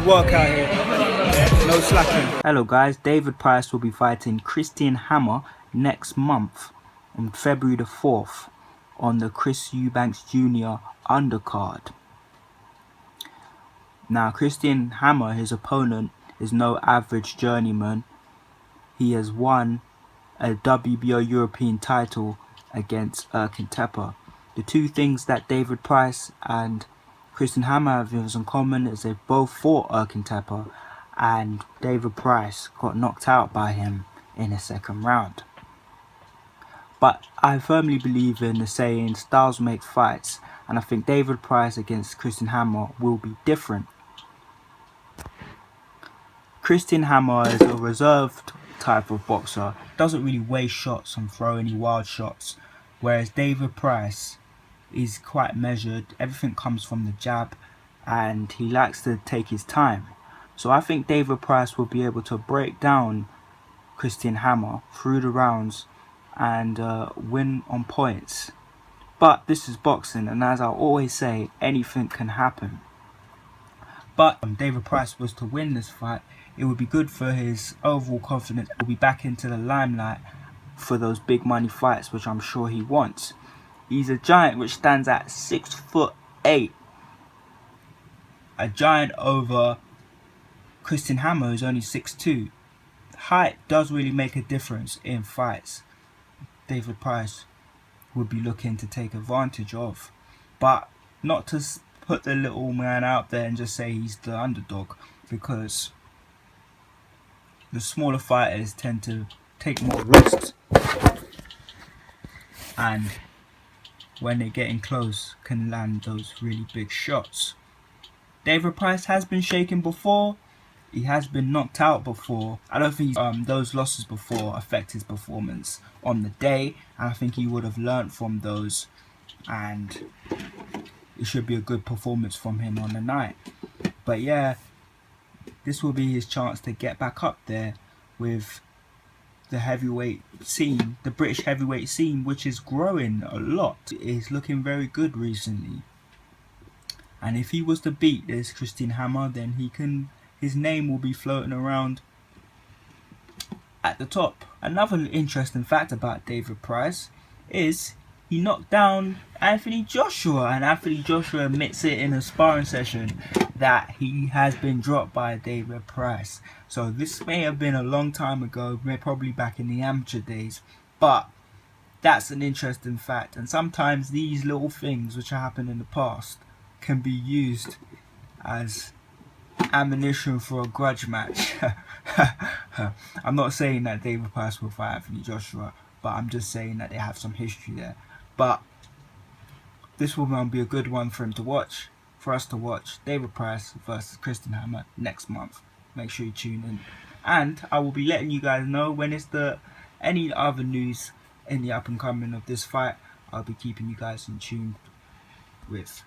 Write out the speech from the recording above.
work out here. No slacking. Hello guys, David Price will be fighting Christian Hammer next month on February the 4th on the Chris Eubanks Jr. undercard. Now Christian Hammer, his opponent, is no average journeyman. He has won a WBO European title against Erkin Tepper. The two things that David Price and Christian Hammer have in common is they both fought Erkin Tepper, and David Price got knocked out by him in the second round. But I firmly believe in the saying, styles make fights, and I think David Price against Christian Hammer will be different. Christian Hammer is a reserved type of boxer, doesn't really waste shots and throw any wild shots, whereas David Price is quite measured. Everything comes from the jab and he likes to take his time. So I think David Price will be able to break down Christian Hammer through the rounds and win on points. But this is boxing, and as I always say, anything can happen. But if David Price was to win this fight, it would be good for his overall confidence. He'll be back into the limelight for those big money fights, which I'm sure he wants. He's a giant which stands at 6'8". A giant over Christian Hammer, who's only 6'2". Height does really make a difference in fights. David Price would be looking to take advantage of, but not to put the little man out there and just say he's the underdog, because the smaller fighters tend to take more risks, and when they're getting close can land those really big shots. David Price has been shaken before, he has been knocked out before. I don't think those losses before affect his performance on the day, and I think he would have learnt from those, and it should be a good performance from him on the night. But yeah, this will be his chance to get back up there with the heavyweight scene, the British heavyweight scene, which is growing a lot. It is looking very good recently, and if he was to beat this Christian Hammer, then his name will be floating around at the top. Another interesting fact about David Price is he knocked down Anthony Joshua, and Anthony Joshua admits it in a sparring session that he has been dropped by David Price. So this may have been a long time ago, probably back in the amateur days, but that's an interesting fact. And sometimes these little things which happened in the past can be used as ammunition for a grudge match. I'm not saying that David Price will fight Anthony Joshua, but I'm just saying that they have some history there. But this will be a good one for him to watch, for us to watch. David Price versus Christian Hammer next month. Make sure you tune in, and I will be letting you guys know when it's any other news in the up and coming of this fight. I'll be keeping you guys in tune with.